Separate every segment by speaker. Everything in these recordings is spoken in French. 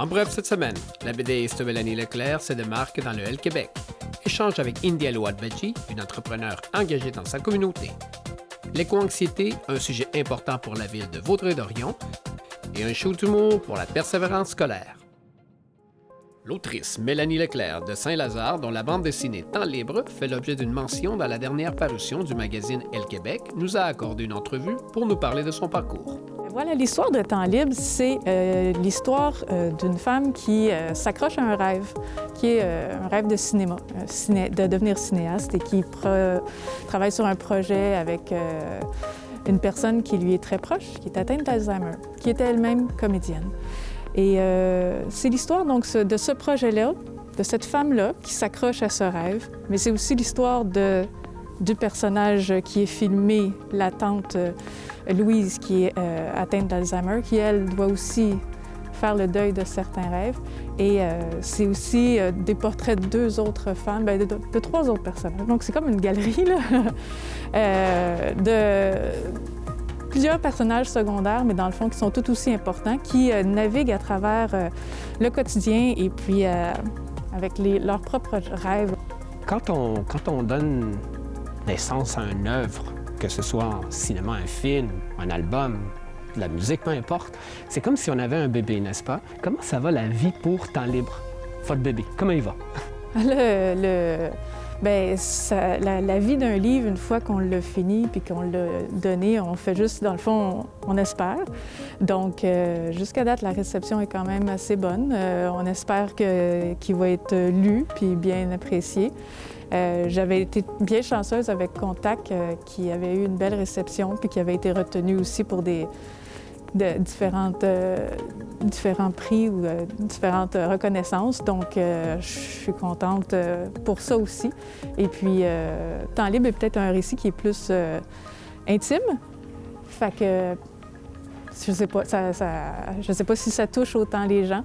Speaker 1: En bref, cette semaine, la BDiste Mélanie Leclerc se démarque dans le L Québec. Échange avec India Louadbeji, une entrepreneure engagée dans sa communauté. L'éco-anxiété, un sujet important pour la ville de Vaudreuil-Dorion. Et un show d'humour pour la persévérance scolaire. L'autrice Mélanie Leclerc de Saint-Lazare, dont la bande dessinée Temps libre fait l'objet d'une mention dans la dernière parution du magazine Elle Québec, nous a accordé une entrevue pour nous parler de son parcours.
Speaker 2: Voilà, l'histoire de Temps libre, c'est l'histoire d'une femme qui s'accroche à un rêve, qui est un rêve de cinéma, de devenir cinéaste et qui travaille sur un projet avec une personne qui lui est très proche, qui est atteinte d'Alzheimer, qui était elle-même comédienne. Et c'est l'histoire donc de ce projet-là, de cette femme-là qui s'accroche à ce rêve, mais c'est aussi l'histoire du personnage qui est filmé, la tante Louise qui est atteinte d'Alzheimer, qui, elle, doit aussi faire le deuil de certains rêves. Et c'est aussi des portraits de deux autres femmes, de trois autres personnages. Donc c'est comme une galerie là, de plusieurs personnages secondaires, mais dans le fond qui sont tout aussi importants, qui naviguent à travers le quotidien et puis avec leurs propres rêves.
Speaker 1: Quand on donne naissance à une œuvre, que ce soit en cinéma, un film, un album, de la musique, peu importe, c'est comme si on avait un bébé, n'est-ce pas? Comment ça va la vie pour Temps libre, votre bébé? Comment il va? La vie d'un livre, une fois qu'on l'a fini puis qu'on l'a donné, on fait juste, dans le fond, on espère. Donc, jusqu'à date, la réception est quand même assez bonne. On espère qu'il va être lu puis bien apprécié. J'avais été bien chanceuse avec Contact, qui avait eu une belle réception puis qui avait été retenu aussi pour différents prix ou différentes reconnaissances. Donc, je suis contente pour ça aussi. Et puis, Temps libre est peut-être un récit qui est plus intime. Fait que, je sais pas si ça touche autant les gens.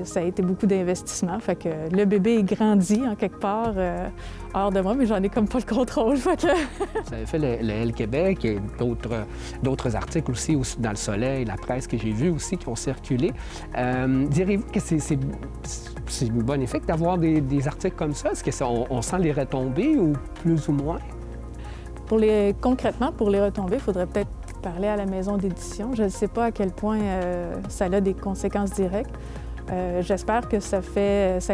Speaker 1: Ça a été beaucoup d'investissement. Fait que le bébé est grandi en quelque part hors de moi, mais j'en ai comme pas le contrôle. Fait que... Vous avez fait le L Québec et d'autres articles aussi dans Le Soleil, la presse que j'ai vu aussi qui ont circulé. Direz-vous que c'est une bonne effet d'avoir des articles comme ça? Est-ce qu'on sent les retombées ou plus ou moins?
Speaker 2: Concrètement, pour les retombées, il faudrait peut-être parler à la maison d'édition. Je ne sais pas à quel point ça a des conséquences directes. J'espère que ça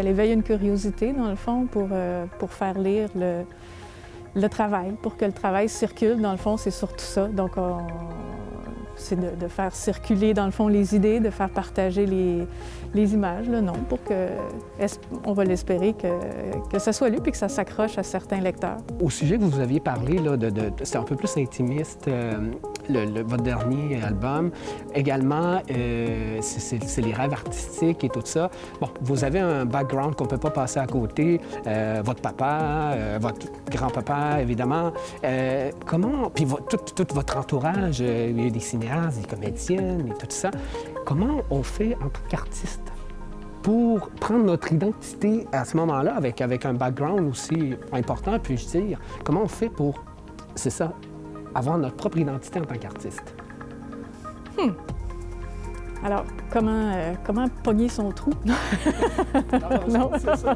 Speaker 2: éveille une curiosité, dans le fond, pour faire lire le travail, pour que le travail circule. Dans le fond, c'est surtout ça. Donc, c'est de faire circuler, dans le fond, les idées, de faire partager les images, le nom, pour que, on va l'espérer, que ça soit lu puis que ça s'accroche à certains lecteurs.
Speaker 1: Au sujet que vous aviez parlé, là, c'est un peu plus intimiste, votre dernier album. Également, c'est les rêves artistiques et tout ça. Bon, vous avez un background qu'on ne peut pas passer à côté. Votre papa, votre grand-papa, évidemment. Comment... Puis tout votre entourage, il y a des cinéastes, des comédiennes et tout ça. Comment on fait en tant qu'artiste pour prendre notre identité à ce moment-là avec un background aussi important, puis-je dire? Comment on fait pour, c'est ça, avoir notre propre identité en tant qu'artiste?
Speaker 2: Alors, comment pogner son trou? Non, c'est ça.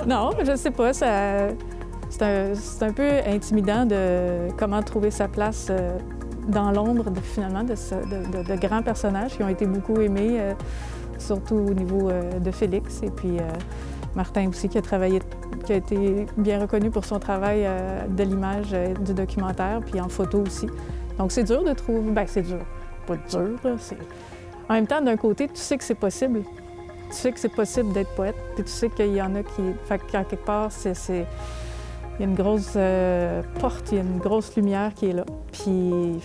Speaker 2: Non, je sais pas. C'est un peu intimidant de comment trouver sa place dans l'ombre, finalement, de grands personnages qui ont été beaucoup aimés, surtout au niveau de Félix. Et puis Martin aussi, qui a été bien reconnu pour son travail de l'image, du documentaire, puis en photo aussi. Donc c'est dur de trouver... Bien, c'est dur. Pas dur, là. En même temps, d'un côté, tu sais que c'est possible. Tu sais que c'est possible d'être poète, puis tu sais qu'il y en a qui... Fait qu'en quelque part, il y a une grosse porte, il y a une grosse lumière qui est là. Puis il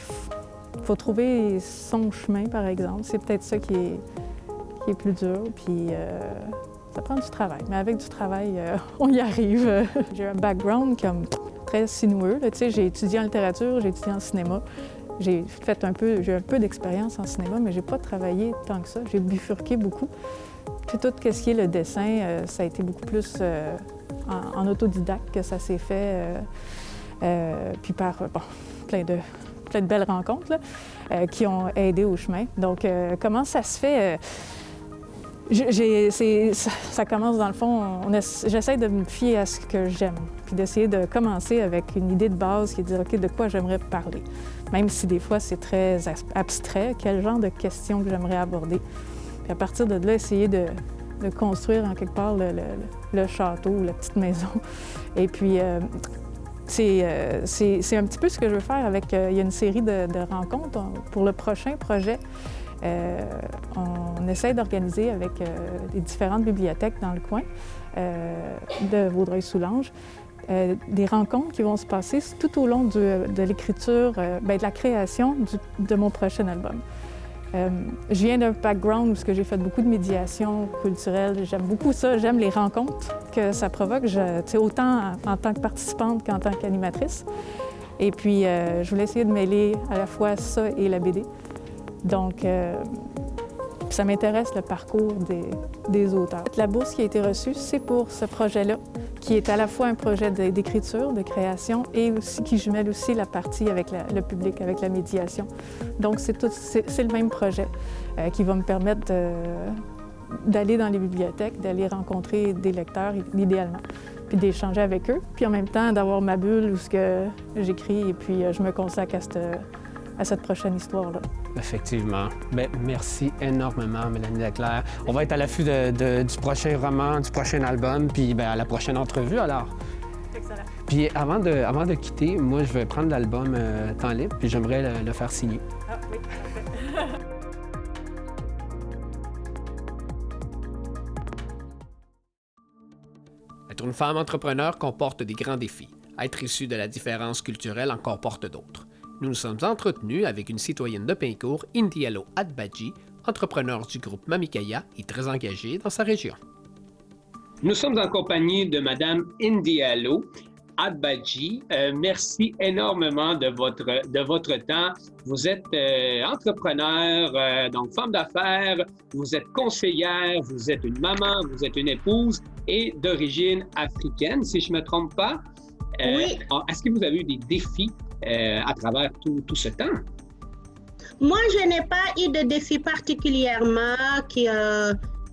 Speaker 2: faut trouver son chemin, par exemple. C'est peut-être ça qui est plus dur. Puis ça prend du travail. Mais avec du travail, on y arrive. J'ai un background comme très sinueux. Tu sais, j'ai étudié en littérature, j'ai étudié en cinéma. J'ai un peu d'expérience en cinéma, mais j'ai pas travaillé tant que ça. J'ai bifurqué beaucoup. Puis tout ce qui est le dessin, ça a été beaucoup plus en autodidacte que ça s'est fait. Puis par plein de belles rencontres là, qui ont aidé au chemin. Donc, comment ça se fait?
Speaker 1: Ça commence dans le fond, j'essaie de me fier à ce que j'aime, puis d'essayer de commencer avec une idée de base qui est de dire, OK, de quoi j'aimerais parler. Même si des fois c'est très abstrait, quel genre de questions que j'aimerais aborder. Puis à partir de là, essayer de construire en quelque part le château ou la petite maison. Et puis, c'est un petit peu ce que je veux faire avec... il y a une série de rencontres pour le prochain projet. On essaie d'organiser avec les différentes bibliothèques dans le coin de Vaudreuil-Soulanges des rencontres qui vont se passer tout au long de l'écriture, de la création de mon prochain album. Je viens d'un background où j'ai fait beaucoup de médiation culturelle. J'aime beaucoup ça. J'aime les rencontres que ça provoque, autant en tant que participante qu'en tant qu'animatrice. Et puis, je voulais essayer de mêler à la fois ça et la BD. Donc, ça m'intéresse le parcours des auteurs. La bourse qui a été reçue, c'est pour ce projet-là, qui est à la fois un projet d'écriture, de création, et aussi qui jumelle aussi la partie avec le public, avec la médiation. Donc, c'est le même projet qui va me permettre d'aller dans les bibliothèques, d'aller rencontrer des lecteurs, idéalement, puis d'échanger avec eux, puis en même temps d'avoir ma bulle où ce que j'écris, et puis je me consacre à cette prochaine histoire-là.
Speaker 3: Effectivement. Bien, merci énormément, Mélanie Leclerc. On va être à l'affût du prochain roman, du prochain album, puis bien, à la prochaine entrevue, alors.
Speaker 1: Excellent.
Speaker 3: Puis avant de quitter, moi, je vais prendre l'album Temps libre, puis j'aimerais le faire signer.
Speaker 1: Ah oui, parfait.
Speaker 3: Être une femme entrepreneur comporte des grands défis. Être issue de la différence culturelle en comporte d'autres. Nous nous sommes entretenus avec une citoyenne de Pincourt, Indialo Adbadji, entrepreneur du groupe Mamikaya et très engagée dans sa région.
Speaker 4: Nous sommes en compagnie de Mme Indialo Adbadji. Merci énormément de votre temps. Vous êtes entrepreneur, donc femme d'affaires, vous êtes conseillère, vous êtes une maman, vous êtes une épouse et d'origine africaine, si je ne me trompe pas.
Speaker 5: Oui.
Speaker 4: Est-ce que vous avez eu des défis à travers tout ce temps?
Speaker 5: Moi, je n'ai pas eu de défi particulièrement.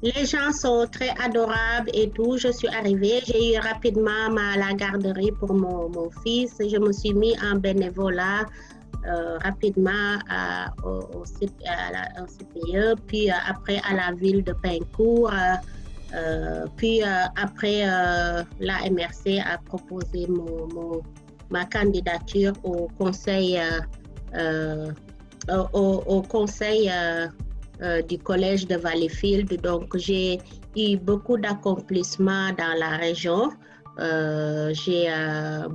Speaker 5: Les gens sont très adorables et tout. Je suis arrivée, j'ai eu rapidement la garderie pour mon fils. Je me suis mis en bénévolat rapidement au CPE, puis après à la ville de Pincourt. Puis après, la MRC a proposé ma candidature au conseil, du collège de Valleyfield. Donc, j'ai eu beaucoup d'accomplissements dans la région. J'ai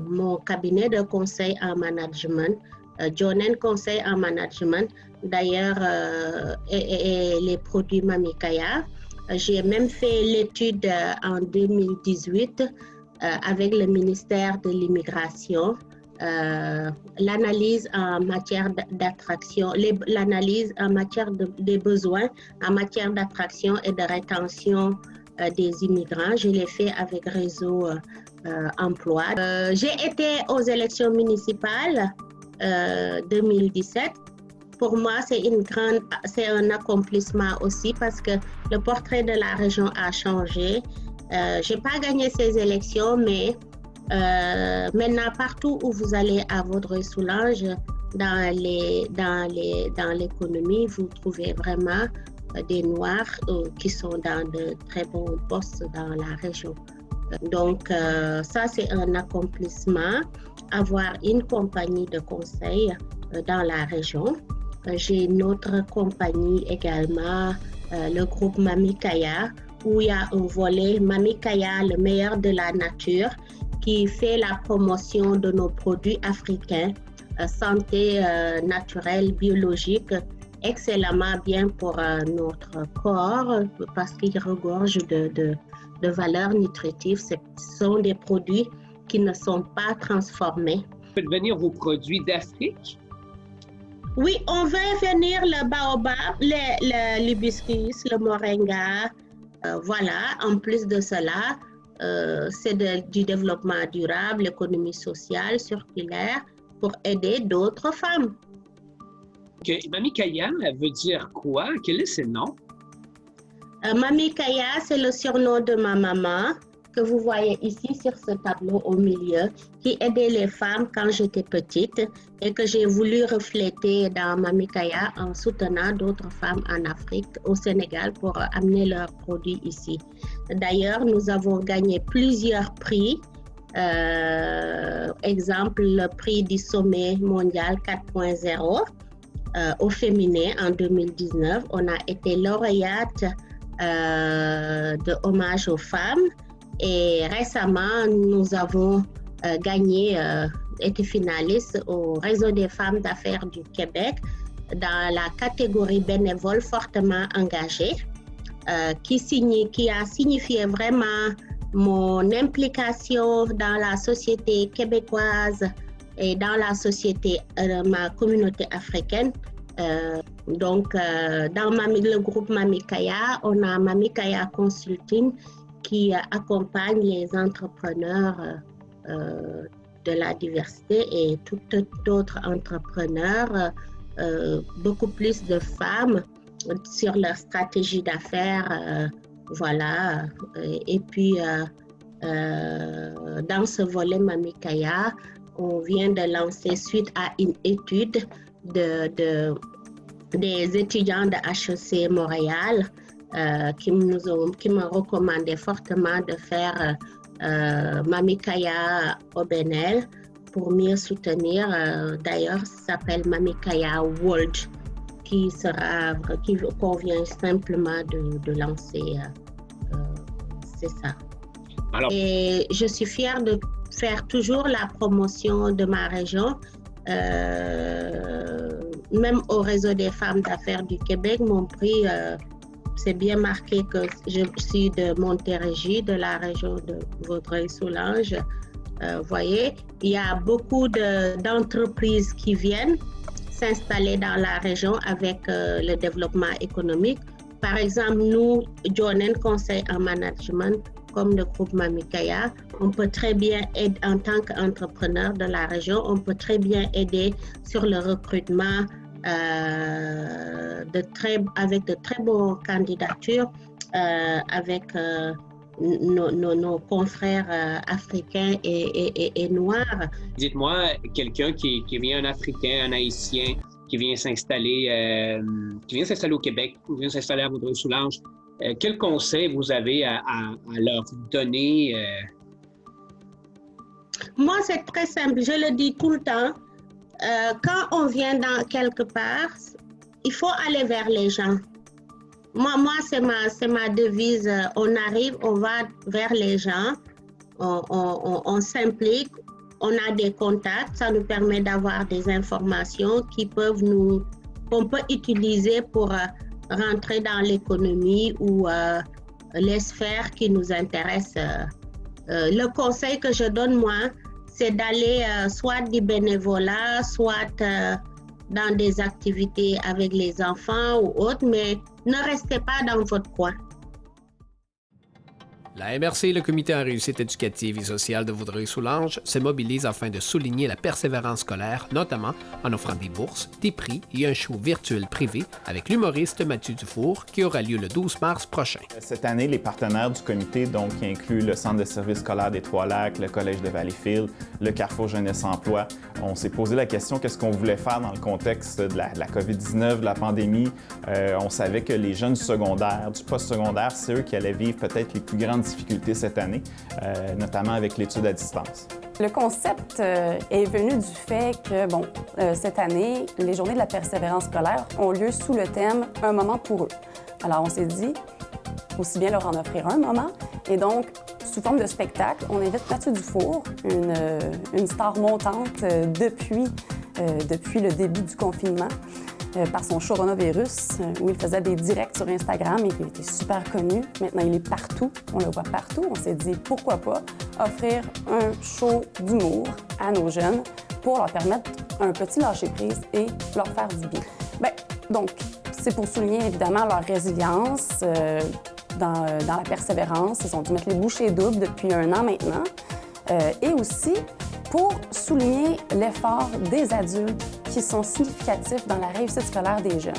Speaker 5: mon cabinet de conseil en management, Jonen Conseil en management, d'ailleurs, et les produits Mamikaya. J'ai même fait l'étude en 2018 avec le ministère de l'Immigration, l'analyse en matière d'attraction, l'analyse en matière des besoins, en matière d'attraction et de rétention des immigrants. Je l'ai fait avec Réseau Emploi. J'ai été aux élections municipales 2017. Pour moi, c'est un accomplissement aussi parce que le portrait de la région a changé. Je n'ai pas gagné ces élections, mais maintenant, partout où vous allez à Vaudreuil-Soulanges, dans l'économie, vous trouvez vraiment des Noirs qui sont dans de très bons postes dans la région. Donc, ça, c'est un accomplissement, avoir une compagnie de conseil dans la région. J'ai une autre compagnie également, le groupe Mamikaya, où il y a un volet Mamikaya, le meilleur de la nature, qui fait la promotion de nos produits africains, santé naturelle, biologique, excellemment bien pour notre corps, parce qu'il regorge de valeurs nutritives. Ce sont des produits qui ne sont pas transformés.
Speaker 4: Faites venir vos produits d'Afrique?
Speaker 5: Oui, on veut venir le baobab, l'hibiscus, le moringa. Voilà, en plus de cela, c'est du développement durable, l'économie sociale, circulaire, pour aider d'autres femmes.
Speaker 4: Mamikaya veut dire quoi? Quel est ce nom?
Speaker 5: Mami Kaya, c'est le surnom de ma maman, que vous voyez ici sur ce tableau au milieu, qui aidait les femmes quand j'étais petite et que j'ai voulu refléter dans Mami Kaya en soutenant d'autres femmes en Afrique, au Sénégal, pour amener leurs produits ici. D'ailleurs, nous avons gagné plusieurs prix. Exemple, le prix du sommet mondial 4.0 au féminin en 2019. On a été lauréate de hommage aux femmes. Et récemment, nous avons été finalistes au Réseau des femmes d'affaires du Québec dans la catégorie bénévole fortement engagée, qui a signifié vraiment mon implication dans la société québécoise et dans la société, ma communauté africaine. Donc, dans le groupe Mami Kaya, on a Mami Kaya Consulting qui accompagne les entrepreneurs de la diversité et tout d'autres entrepreneurs, beaucoup plus de femmes sur leur stratégie d'affaires, voilà. Et puis, dans ce volet Mami Kaya, on vient de lancer, suite à une étude des étudiants de HEC Montréal, qui m'ont recommandé fortement de faire Mami Kaya au Bénin pour mieux soutenir. D'ailleurs, ça s'appelle Mami Kaya World, qu'on vient simplement de lancer. C'est ça. Alors, et je suis fière de faire toujours la promotion de ma région. Même au Réseau des femmes d'affaires du Québec, mon prix, c'est bien marqué que je suis de Montérégie, de la région de Vaudreuil-Soulanges. Voyez, il y a beaucoup d'entreprises qui viennent s'installer dans la région avec le développement économique. Par exemple, nous, Jonen Conseil en Management, comme le groupe Mami Kaya, on peut très bien aider en tant qu'entrepreneur de la région, on peut très bien aider sur le recrutement avec de très bonnes candidatures avec nos confrères africains et noirs.
Speaker 4: Dites-moi, quelqu'un qui vient, un Africain, un Haïtien, qui vient s'installer au Québec, qui vient s'installer à Vaudreuil-Soulanges, quel conseil vous avez à leur donner?
Speaker 5: Moi, c'est très simple. Je le dis tout le temps. Quand on vient dans quelque part, il faut aller vers les gens. Moi, c'est ma devise. On arrive, on va vers les gens, on s'implique, on a des contacts, ça nous permet d'avoir des informations qu'on peut utiliser pour rentrer dans l'économie ou les sphères qui nous intéressent. Le conseil que je donne, moi, c'est d'aller soit du bénévolat, soit dans des activités avec les enfants ou autres, mais ne restez pas dans votre coin.
Speaker 3: La MRC et le Comité en réussite éducative et sociale de Vaudreuil-Soulanges se mobilisent afin de souligner la persévérance scolaire, notamment en offrant des bourses, des prix et un show virtuel privé avec l'humoriste Mathieu Dufour qui aura lieu le 12 mars prochain.
Speaker 6: Cette année, les partenaires du comité, donc, qui incluent le Centre de services scolaires des Trois-Lacs, le Collège de Valleyfield, le Carrefour Jeunesse Emploi, on s'est posé la question qu'est-ce qu'on voulait faire dans le contexte de la COVID-19, de la pandémie. On savait que les jeunes du secondaire, du post-secondaire, c'est eux qui allaient vivre peut-être les plus grandes difficultés cette année, notamment avec l'étude à distance.
Speaker 2: Le concept est venu du fait que, cette année, les Journées de la persévérance scolaire ont lieu sous le thème « Un moment pour eux ». Alors, on s'est dit, aussi bien leur en offrir un moment. Et donc, sous forme de spectacle, on invite Mathieu Dufour, une star montante depuis le début du confinement, par son coronavirus, où il faisait des directs sur Instagram et il était super connu. Maintenant, il est partout. On le voit partout. On s'est dit, pourquoi pas offrir un show d'humour à nos jeunes pour leur permettre un petit lâcher-prise et leur faire du bien. Donc, c'est pour souligner évidemment leur résilience dans la persévérance. Ils ont dû mettre les bouchées doubles depuis 1 an maintenant. Et aussi pour souligner l'effort des adultes qui sont significatifs dans la réussite scolaire des jeunes.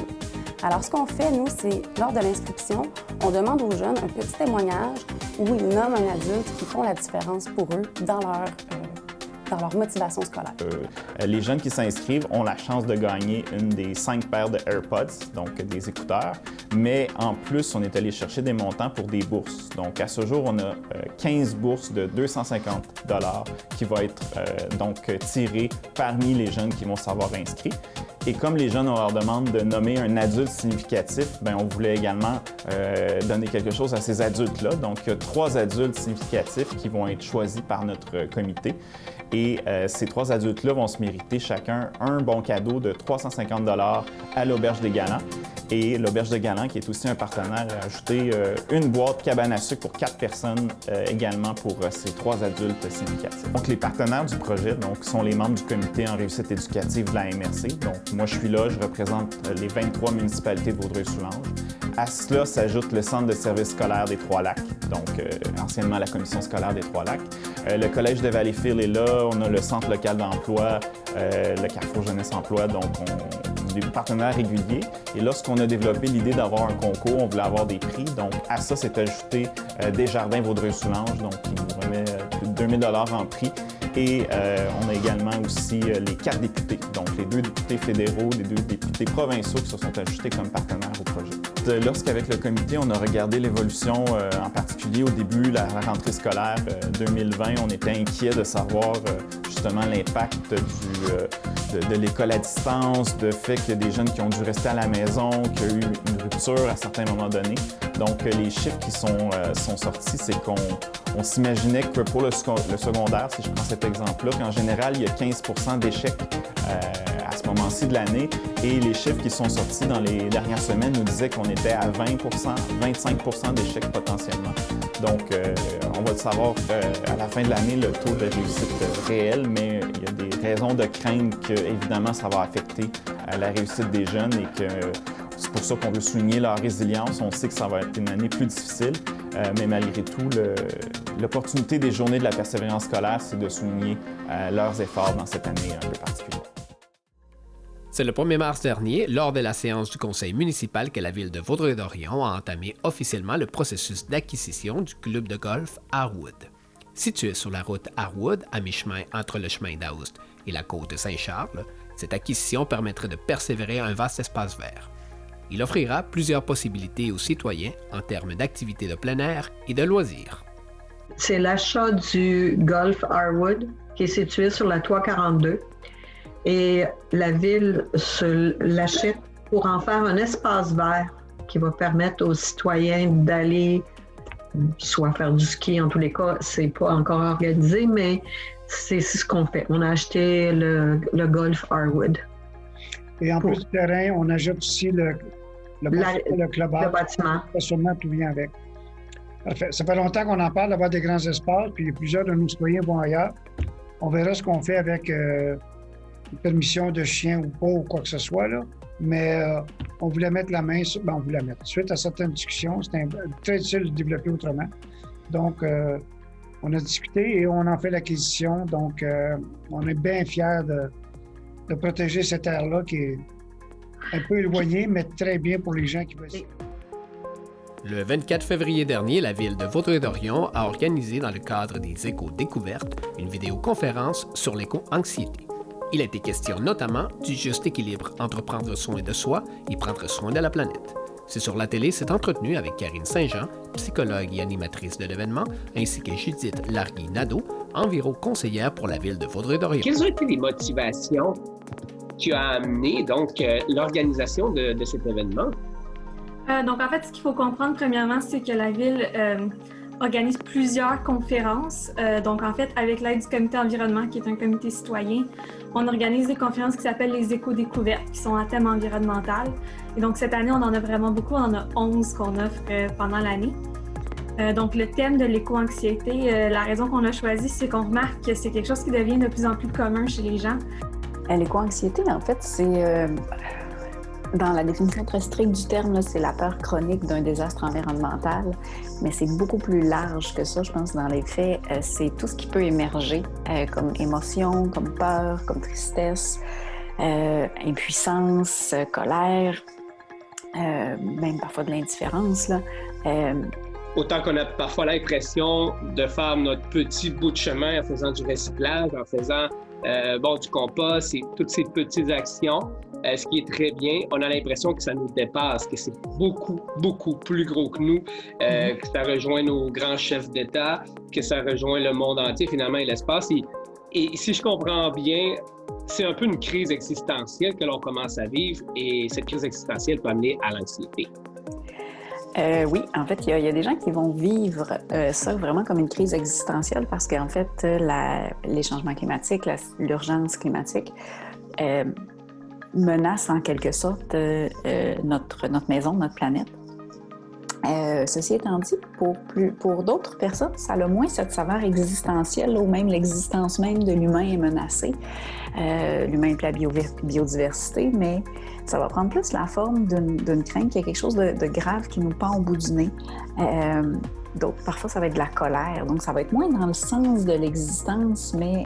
Speaker 7: Alors, ce qu'on fait, nous, c'est, lors de l'inscription, on demande aux jeunes un petit témoignage où ils nomment un adulte qui font la différence pour eux dans leur motivation scolaire.
Speaker 6: Les jeunes qui s'inscrivent ont la chance de gagner une des 5 paires de AirPods, donc des écouteurs, mais en plus, on est allé chercher des montants pour des bourses. Donc, à ce jour, on a 15 bourses de 250 $ qui vont être donc tirées parmi les jeunes qui vont s'avoir inscrits. Et comme les jeunes, on leur demande de nommer un adulte significatif, bien, on voulait également donner quelque chose à ces adultes-là. Donc, il y a 3 adultes significatifs qui vont être choisis par notre comité. Et ces 3 adultes-là vont se mériter chacun un bon cadeau de 350 $ à l'Auberge des Galants. Et l'Auberge des Galants, qui est aussi un partenaire, a ajouté une boîte cabane à sucre pour 4 personnes également pour ces 3 adultes significatifs. Donc, les partenaires du projet sont les membres du comité en réussite éducative de la MRC. Donc, moi, je suis là, je représente les 23 municipalités de Vaudreuil-Soulanges. À cela s'ajoute le Centre de services scolaires des Trois-Lacs, donc anciennement la Commission scolaire des Trois-Lacs. Le Collège de Valleyfield est là, on a le Centre local d'emploi, le Carrefour Jeunesse Emploi, donc on est des partenaires réguliers. Et lorsqu'on a développé l'idée d'avoir un concours, on voulait avoir des prix. Donc à ça s'est ajouté Desjardins Vaudreuil-Soulanges, donc qui nous remet plus de 2000 $ en prix. Et on a également aussi les 4 députés, donc les 2 députés fédéraux, les 2 députés provinciaux qui se sont ajoutés comme partenaires au projet. Lorsqu'avec le comité, on a regardé l'évolution, en particulier au début, la rentrée scolaire 2020, on était inquiet de savoir justement l'impact de l'école à distance, de fait qu'il y a des jeunes qui ont dû rester à la maison, qu'il y a eu une rupture à certains moments donnés. Donc, les chiffres qui sont sortis, c'est qu'on s'imaginait que pour le secondaire, si je prends cet exemple-là, qu'en général, il y a 15 % d'échecs à ce moment-ci de l'année. Et les chiffres qui sont sortis dans les dernières semaines nous disaient qu'on était à 20 %, 25 % d'échecs potentiellement. Donc, on va le savoir à la fin de l'année, le taux de réussite réel, mais il y a des raisons de craindre que, évidemment, ça va affecter la réussite des jeunes et que c'est pour ça qu'on veut souligner leur résilience. On sait que ça va être une année plus difficile, mais malgré tout, l'opportunité des Journées de la persévérance scolaire, c'est de souligner leurs efforts dans cette année un peu particulière.
Speaker 3: C'est le 1er mars dernier, lors de la séance du conseil municipal, que la ville de Vaudreuil-Dorion a entamé officiellement le processus d'acquisition du club de golf Harwood. Situé sur la route Harwood, à mi-chemin entre le chemin d'Aoust et la côte Saint-Charles, cette acquisition permettrait de persévérer un vaste espace vert. Il offrira plusieurs possibilités aux citoyens en termes d'activités de plein air et de loisirs.
Speaker 8: C'est l'achat du golf Harwood qui est situé sur la 342 et la ville l'achète pour en faire un espace vert qui va permettre aux citoyens d'aller soit faire du ski, en tous les cas, c'est pas encore organisé, mais c'est ce qu'on fait. On a acheté le golf Harwood.
Speaker 2: Et en plus du terrain, on ajoute aussi le clubhouse.
Speaker 8: Le bâtiment.
Speaker 2: Sûrement tout vient avec. Parfait. Ça fait longtemps qu'on en parle d'avoir des grands espaces, puis plusieurs de nos citoyens vont ailleurs. On verra ce qu'on fait avec une permission de chien ou pas, ou quoi que ce soit, là. Mais on voulait mettre la main sur... on voulait la mettre. Suite à certaines discussions, c'était très difficile de développer autrement. Donc, on a discuté et on en fait l'acquisition. Donc, on est bien fiers de protéger cette aire-là qui est un peu éloignée, mais très bien pour les gens qui veulent.
Speaker 3: Le 24 février dernier, la ville de Vaudreuil-Dorion a organisé dans le cadre des éco-découvertes une vidéoconférence sur l'éco-anxiété. Il a été question notamment du juste équilibre entre prendre soin de soi et prendre soin de la planète. C'est sur la télé s'est entretenu avec Karine Saint-Jean, psychologue et animatrice de l'événement, ainsi que Judith Larguy-Nadeau, environ-conseillère pour la ville de Vaudreuil-Dorion.
Speaker 4: Quelles ont été les motivations qui ont amené donc l'organisation de cet événement?
Speaker 9: Donc, en fait, ce qu'il faut comprendre, premièrement, c'est que la ville organise plusieurs conférences. Donc, en fait, avec l'aide du comité environnement, qui est un comité citoyen, on organise des conférences qui s'appellent les éco-découvertes, qui sont à thème environnemental. Et donc, cette année, on en a vraiment beaucoup. On en a 11 qu'on offre pendant l'année. Donc, le thème de l'éco-anxiété, la raison qu'on a choisi, c'est qu'on remarque que c'est quelque chose qui devient de plus en plus commun chez les gens.
Speaker 7: L'éco-anxiété, en fait, c'est... Dans la définition très stricte du terme, là, c'est la peur chronique d'un désastre environnemental, mais c'est beaucoup plus large que ça, je pense, dans les faits. C'est tout ce qui peut émerger comme émotion, comme peur, comme tristesse, impuissance, colère. même parfois de l'indifférence, là.
Speaker 4: Autant qu'on a parfois l'impression de faire notre petit bout de chemin en faisant du recyclage, en faisant du compost et toutes ces petites actions, ce qui est très bien, on a l'impression que ça nous dépasse, que c'est beaucoup, beaucoup plus gros que nous, que ça rejoint nos grands chefs d'État, que ça rejoint le monde entier finalement et l'espace. Et si je comprends bien, c'est un peu une crise existentielle que l'on commence à vivre et cette crise existentielle peut amener à l'anxiété.
Speaker 7: Oui, en fait, il y a des gens qui vont vivre ça vraiment comme une crise existentielle parce qu'en fait, les changements climatiques, l'urgence climatique menacent en quelque sorte notre maison, notre planète. Ceci étant dit, pour d'autres personnes, ça a moins cette saveur existentielle, ou même l'existence même de l'humain est menacée. L'humain et la biodiversité, mais ça va prendre plus la forme d'une crainte qu'il y a quelque chose de grave qui nous pend au bout du nez. Donc, parfois, ça va être de la colère. Donc, ça va être moins dans le sens de l'existence, mais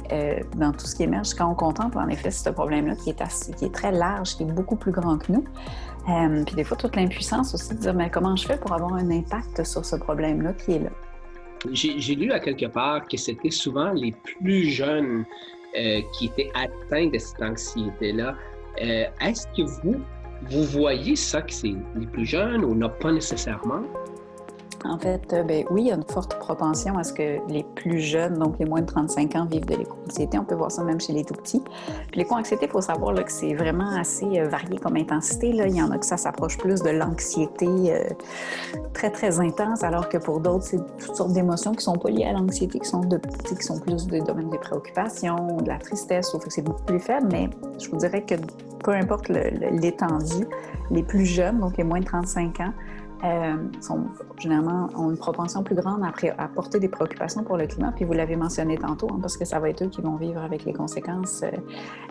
Speaker 7: dans tout ce qui émerge quand on contemple, en effet, ce problème-là qui est très large, qui est beaucoup plus grand que nous. Puis des fois, toute l'impuissance aussi de dire, mais comment je fais pour avoir un impact sur ce problème-là qui est là?
Speaker 4: J'ai lu à quelque part que c'était souvent les plus jeunes qui étaient atteints de cette anxiété-là. Est-ce que vous voyez ça, que c'est les plus jeunes ou non, pas nécessairement?
Speaker 7: En fait, oui, il y a une forte propension à ce que les plus jeunes, donc les moins de 35 ans, vivent de l'éco-anxiété. On peut voir ça même chez les tout-petits. Puis l'éco-anxiété, il faut savoir là, que c'est vraiment assez varié comme intensité. Là. Il y en a que ça s'approche plus de l'anxiété très, très intense, alors que pour d'autres, c'est toutes sortes d'émotions qui ne sont pas liées à l'anxiété, qui sont plus des domaines des préoccupations, de la tristesse, sauf que c'est beaucoup plus faible. Mais je vous dirais que peu importe l'étendue, les plus jeunes, donc les moins de 35 ans, généralement ont une propension plus grande à porter des préoccupations pour le climat. Puis vous l'avez mentionné tantôt, parce que ça va être eux qui vont vivre avec les conséquences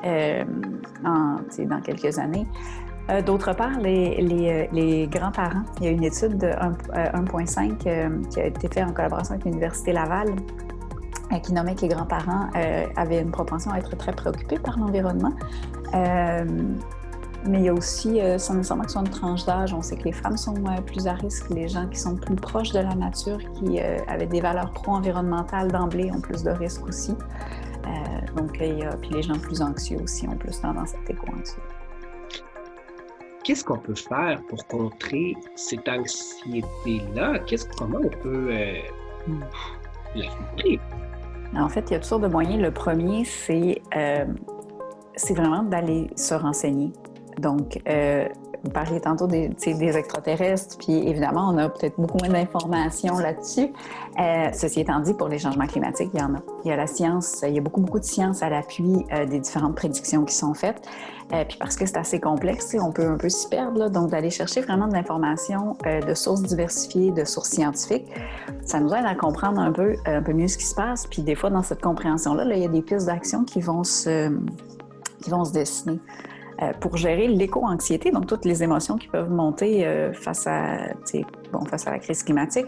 Speaker 7: dans quelques années. D'autre part, les grands-parents, il y a une étude de 1.5 qui a été faite en collaboration avec l'Université Laval qui nommait que les grands-parents avaient une propension à être très préoccupés par l'environnement. Mais il y a aussi, sans nécessairement que ce soit une tranche d'âge, on sait que les femmes sont plus à risque, les gens qui sont plus proches de la nature, qui avaient des valeurs pro-environnementales d'emblée ont plus de risques aussi. Puis les gens plus anxieux aussi ont plus tendance à être éco-anxieux.
Speaker 4: Qu'est-ce qu'on peut faire pour contrer cette anxiété-là? Comment on peut la contrer?
Speaker 7: En fait, il y a toutes sortes de moyens. Le premier, c'est vraiment d'aller se renseigner. Donc, vous parliez tantôt des extraterrestres, puis évidemment, on a peut-être beaucoup moins d'informations là-dessus. Ceci étant dit, pour les changements climatiques, il y en a. Il y a la science, il y a beaucoup de science à l'appui des différentes prédictions qui sont faites. Puis parce que c'est assez complexe, on peut un peu s'y perdre, là, donc d'aller chercher vraiment de l'information de sources diversifiées, de sources scientifiques, ça nous aide à comprendre un peu mieux ce qui se passe. Puis des fois, dans cette compréhension-là, il y a des pistes d'action qui vont se dessiner. Pour gérer l'éco-anxiété, donc toutes les émotions qui peuvent monter face à la crise climatique,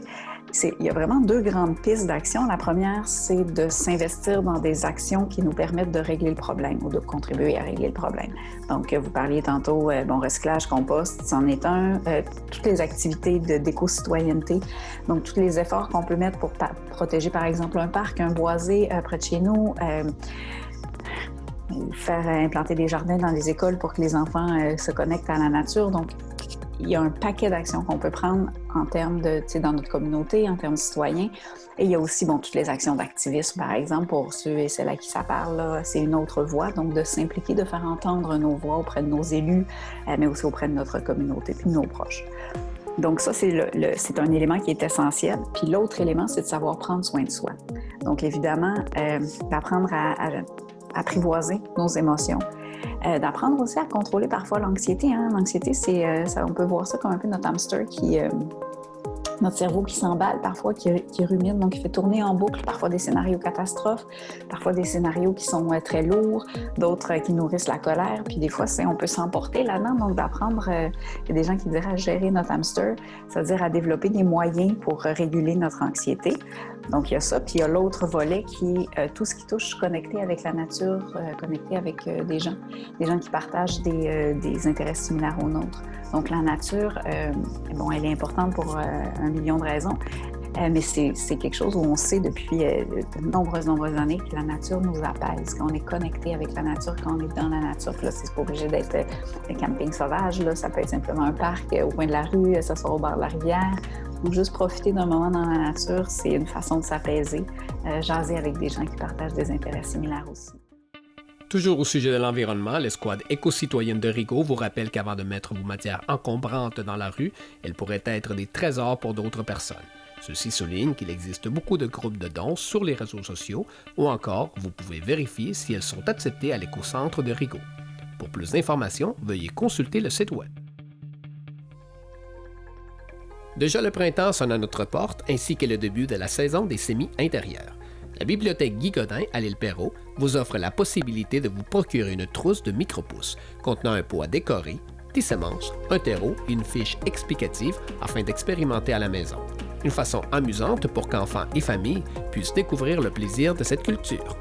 Speaker 7: il y a vraiment deux grandes pistes d'action. La première, c'est de s'investir dans des actions qui nous permettent de régler le problème ou de contribuer à régler le problème. Donc, vous parliez tantôt, recyclage, compost, c'en est un. Toutes les activités d'éco-citoyenneté, donc tous les efforts qu'on peut mettre pour protéger, par exemple, un parc, un boisé près de chez nous, faire implanter des jardins dans les écoles pour que les enfants se connectent à la nature. Donc, il y a un paquet d'actions qu'on peut prendre en termes dans notre communauté, en termes citoyens. Et il y a aussi, toutes les actions d'activisme, par exemple, pour ceux et celles à qui ça parle, là, c'est une autre voie. Donc, de s'impliquer, de faire entendre nos voix auprès de nos élus, mais aussi auprès de notre communauté puis de nos proches. Donc ça, c'est un élément qui est essentiel. Puis l'autre élément, c'est de savoir prendre soin de soi. Donc, évidemment, d'apprendre à apprivoiser nos émotions, d'apprendre aussi à contrôler parfois l'anxiété. L'anxiété, on peut voir ça comme un peu notre hamster qui notre cerveau qui s'emballe parfois, qui rumine, donc qui fait tourner en boucle parfois des scénarios catastrophes, parfois des scénarios qui sont très lourds, d'autres qui nourrissent la colère, puis des fois, on peut s'emporter là-dedans, donc d'apprendre, il y a des gens qui diraient à gérer notre hamster, c'est-à-dire à développer des moyens pour réguler notre anxiété. Donc, il y a ça, puis il y a l'autre volet qui est tout ce qui touche connecté avec la nature, connecté avec des gens qui partagent des intérêts similaires aux nôtres. Donc, la nature, bon, elle est importante pour 1 million de raisons, mais c'est quelque chose où on sait depuis de nombreuses années que la nature nous apaise, qu'on est connecté avec la nature, quand on est dans la nature. Puis là, c'est pas obligé d'être un camping sauvage, là. Ça peut être simplement un parc au coin de la rue, s'asseoir au bord de la rivière. Donc, juste profiter d'un moment dans la nature, c'est une façon de s'apaiser, jaser avec des gens qui partagent des intérêts similaires aussi.
Speaker 3: Toujours au sujet de l'environnement, l'escouade éco-citoyenne de Rigaud vous rappelle qu'avant de mettre vos matières encombrantes dans la rue, elles pourraient être des trésors pour d'autres personnes. Ceci souligne qu'il existe beaucoup de groupes de dons sur les réseaux sociaux ou encore, vous pouvez vérifier si elles sont acceptées à l'éco-centre de Rigaud. Pour plus d'informations, veuillez consulter le site web. Déjà le printemps sonne à notre porte ainsi que le début de la saison des semis intérieurs. La bibliothèque Guy Godin à l'île Perrot vous offre la possibilité de vous procurer une trousse de micro-pousses contenant un pot à décorer, des semences, un terreau et une fiche explicative afin d'expérimenter à la maison. Une façon amusante pour qu'enfants et familles puissent découvrir le plaisir de cette culture.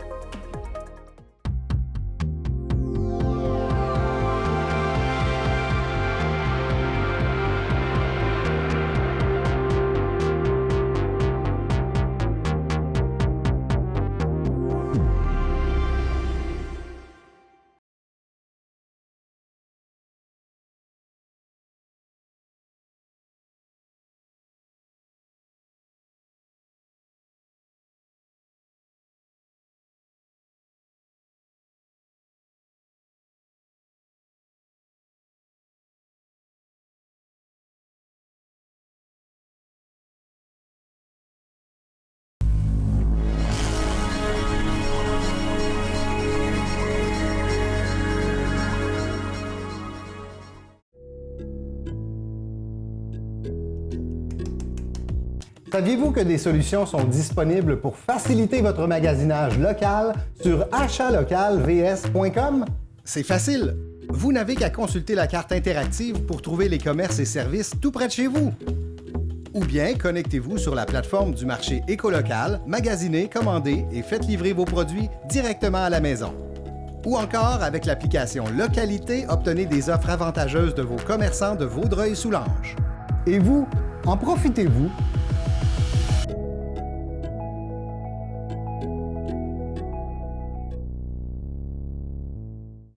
Speaker 10: Saviez-vous que des solutions sont disponibles pour faciliter votre magasinage local sur achatlocalvs.com? C'est facile. Vous n'avez qu'à consulter la carte interactive pour trouver les commerces et services tout près de chez vous. Ou bien connectez-vous sur la plateforme du marché écolocal, magasinez, commandez et faites livrer vos produits directement à la maison. Ou encore, avec l'application Localité, obtenez des offres avantageuses de vos commerçants de Vaudreuil-Soulanges. Et vous, en profitez-vous